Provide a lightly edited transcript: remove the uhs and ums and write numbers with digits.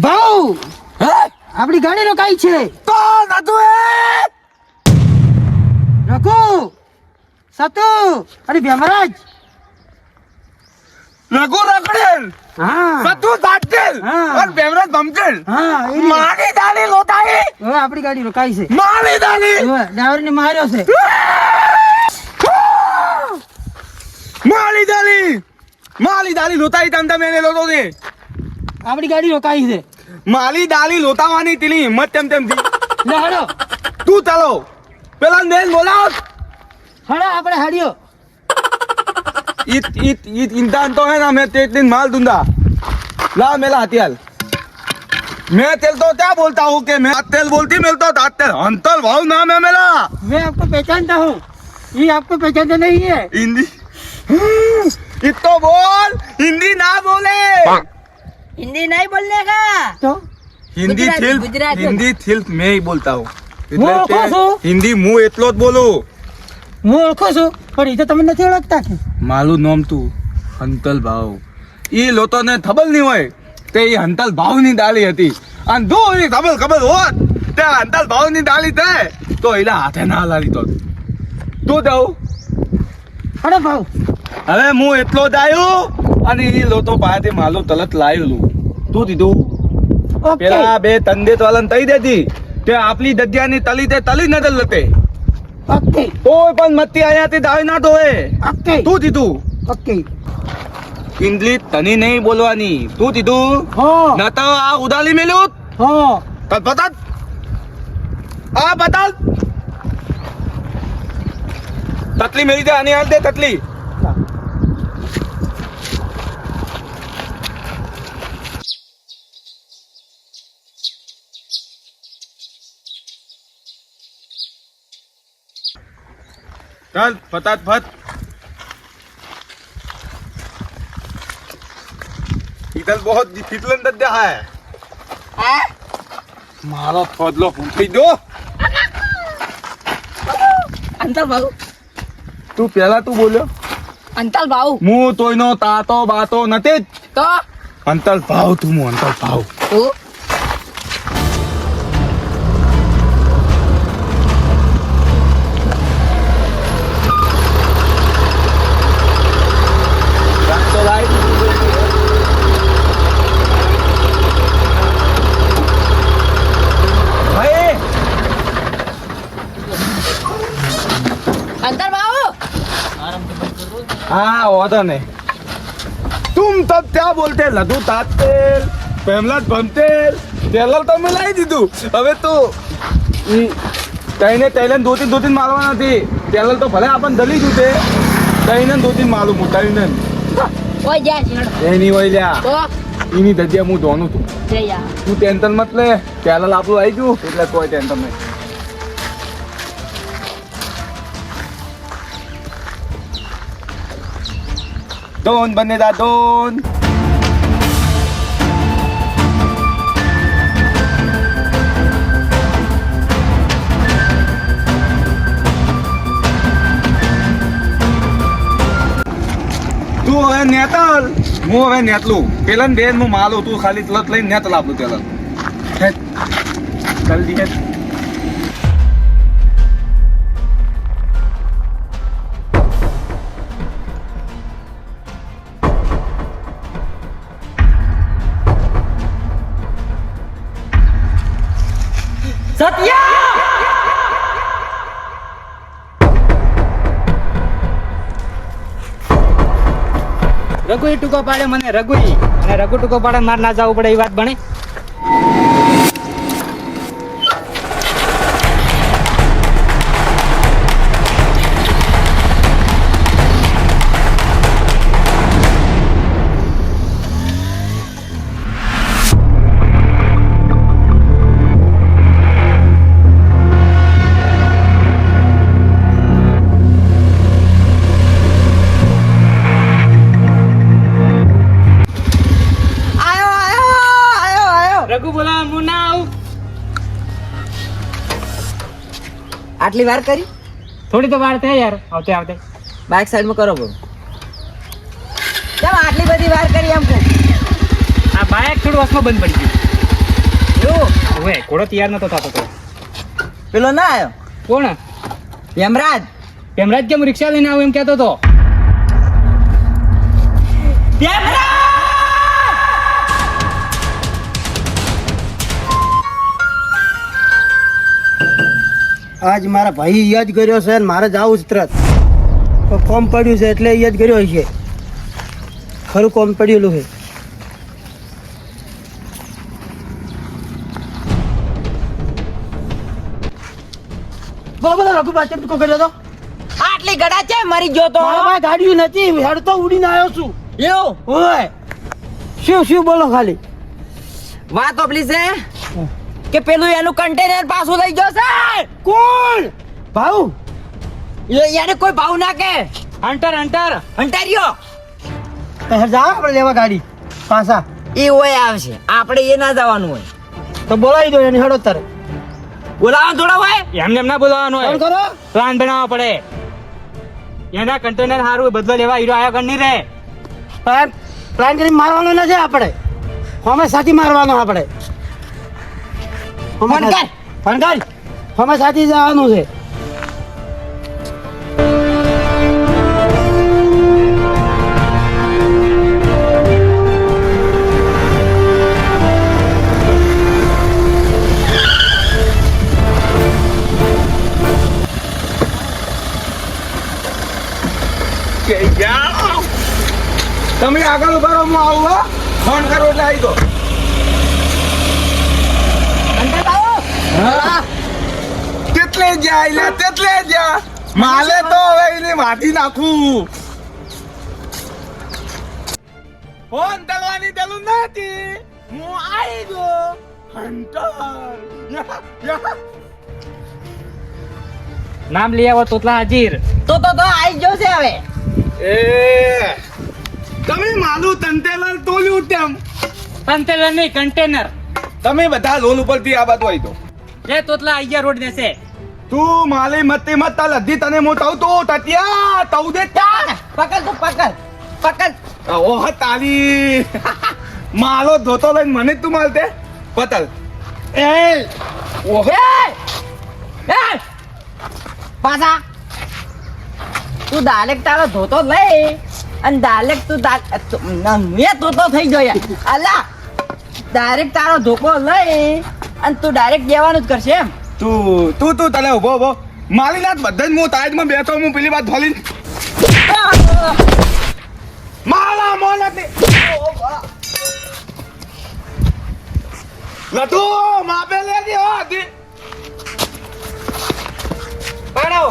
ભાઉ હે આપણી ગાડી રોકાઈ છે. તો નતું એ રઘુ સતુ અને ભેમરાજ. રઘુ રખડેલ હા સતુ સાટકેલ હા. અને બેમરાજ બમકેલ હા એ રહ્યો. મારી દાલી લોતાઈ હવે આપણી ગાડી રોકાઈ છે. મારી દાલી હવે ડ્રાઈવરને માર્યો છે. માલી દાલી લોતાઈ તમ તમે એને લોતો દે આપણી ગાડી રોકાઈ છે. માલી દાલી લોતાવાની તેની હિંમત તેમ તેમ થી લે હડો તું ચાલો પેલા નેલ બોલાવ હડો આપણે હાડ્યો. इत इत इत इंसान तो है ना मैं तेरे दिन माल दूंगा ला मेला हथियार मैं तेल तो क्या बोलता हूँ कि मैं हाथ तेल बोलती मिलता हाथ तेल अंतर भाव नाम है मेरा मैं आपको पहचानता हूँ, ये आपको पहचानता नहीं है. हिंदी इत तो बोल हिंदी ना बोले हिंदी नहीं बोलने का. तो हिंदी गुजराती, थिल गुजराती. हिंदी थिल मैं ही बोलता हूँ वो कौन हो? हिंदी मुंह એટલો જ બોલું હું ઓળખો છું પણ એ તો તમે નથી ઓળખતા કે. મારું નામ તું હંતલ ભાવ ઈ લોકોને ખબર નહીં હોય તે ઈ હંતલ ભાવની ડાળી હતી અને જો ઈ ખબર હોત તે હંતલ ભાવની ડાળી તે તો એલા હાથે ના લાલી તો તું જાઉં હડો ભાઉ હવે હું એટલો જ આવ્યો અને ઈ લોકો પાસેથી માલું તલત લાવેલું તું દીધું ઓકે પેલા બે તંદેત વાળાને તઈ દેતી તે આપલી દદ્યાની તલી તે તલી નજર લતે ઓકે કોઈ પણ મત્તી અહીંયાથી દાવી ના ધોવે ઓકે તું દીધું ઓકે. ઇંગ્લિશ તને નહીં બોલવાની તું દીધું હા ન તો આ ઉદાલી મેલ્યું હા તત બતા આ બતા તતલી મેલી દે આની હાલ દે તતલી चल फटाफट इधर बहुत फिटलन दद्या है मारो थोदलो फूटी दो अंतल भाऊ તું પેલા તું બોલ્યો अंतल भाऊ હું તોયનો તાતો બાતો નથી જ. तो અંતર ભાવ તું હું અંતર ભાવ तू તો લાઈ ભાઈ अंतल भाऊ हाँ होता नहीं तुम तब क्या बोलते लड्डू तातेल पेमला भमतेल तेलल तो मिलाई દીધું હવે તો તઈને તેલન દો तीन મારવાના હતી તેલલ તો ભલે આપણ દલી જુતે તઈને દો तीन મારું મુતાઈને ओए जा छेड़ એની હોય લ્યા तो એની દજ્યા હું ધોનું તું ले जा તું ટેન્શન મત લે તેલલ આપણું આવી ગયું એટલે કોઈ ટેન્શન નહીં दोन बनेदा दोन તું હવે નેતલ હું હવે નેતલું પેલા બેન હું માલું તું ખાલી તલત લઈને નેતલ આપલું પેલા જલ્દી હેત सत्या રઘુ એ ટૂંકો પાડે મને રઘુ અને રઘુ ટૂંકો પાડે મારે ના જવું પડે એ વાત બને. રઘુ બોલા હું ના આવું. आटली वार करी થોડી તો વાર થાય યાર આવતે આવતે. बाइक साइड में करो बोल चल आटली बड़ी वार करी हमको આ બાઇક થોડું વસમાં બંધ પડી ગયું. શું ઓય ઘોડો તૈયાર નતો થતો તો પેલો ના આવ્યો કોણ યમરાજ હેમરાજ કે હું રિક્ષા લઈને આવું એમ કહેતો હતો આજ મારા ભાઈ યાદ કર્યો છે અને મારે જવું જ તરત તો કોમ પડ્યું છે એટલે યાદ કર્યો છે ખરું કોમ પડેલું છે બોલો બોલો રઘુ પાછળ તું કર્યો તો આટલી ગડા છે મરી ગયો તો મારા પાસે ગાડીઓ નથી હેડ તો ઉડીને આવ્યો છું એવું ઓય શું શું બોલો ખાલી વાત ઓપલી છે કે પેલું એનું કન્ટેનર પાછું લઈ ગયો છે કોણ ભાઉ એને કોઈ ભાવ ના કે હન્ટર હંટાર્યો તો હેડ જાવ આપણે લેવા ગાડી પાછા એ હોય આવશે આપણે એ ના જવાનું હોય તો બોલાવી દો એને હેડો તારે બોલાવા થોડા હોય એમને એમ ના બોલાવવાનું ફોન હોય કરો પ્લાન બનાવવા પડે એના કન્ટેનર સારું બદલો લેવા હીરો આયો કર નહીં રે પ્લાન પ્લાન કરી મારવાનો નથી આપણે અમે સાથી મારવાનો આપણે ફોન કર. ફોન કર અમે સાથી જવાનું છે કે યાર તમે આગળ ઉભા રહો હું આવું હો ફોન કરો એટલે આવી દો તેટલે જાય લે તેટલે જા માલે તો હવે એને વાટી નાખું ફોન દલવાની દલું નથી હું આવી ગયો હંટર નામ લઈ આવો તોતલા હાજીર તો આવી ગયો છે હવે એ તમે માલું તંતેલાલ તોલ્યું તેમ કન્ટેનર નહીં કન્ટેનર તમે બધા લોન ઉપરથી આ બાજુ આવી દો એ તોતલા આઈયા રોડ દેશે તું માલી મતી મત લધી તને હું તવ તો તતિયા તવ દે પકડ તું પકડ ઓહ તાલી માલો ધોતો લઈને મને જ તું માલતે પતલ એ ઓહ એ પાછા તું ડાયરેક્ટ તારો ધોતો લઈ અને ડાયરેક્ટ મેં ધોતો થઈ ગયો યાર અલા ડાયરેક્ટ તારો ધોકો લઈ અને તું ડાયરેક્ટ દેવાનું જ કરશે એમ તું તને ઉભો ઉભો માલી નાથ બધા જ હું તાજમાં બેઠો હું પેલી વાત ધોલી માલા મોલતી લટુ માપે લેજી હો દી પાડો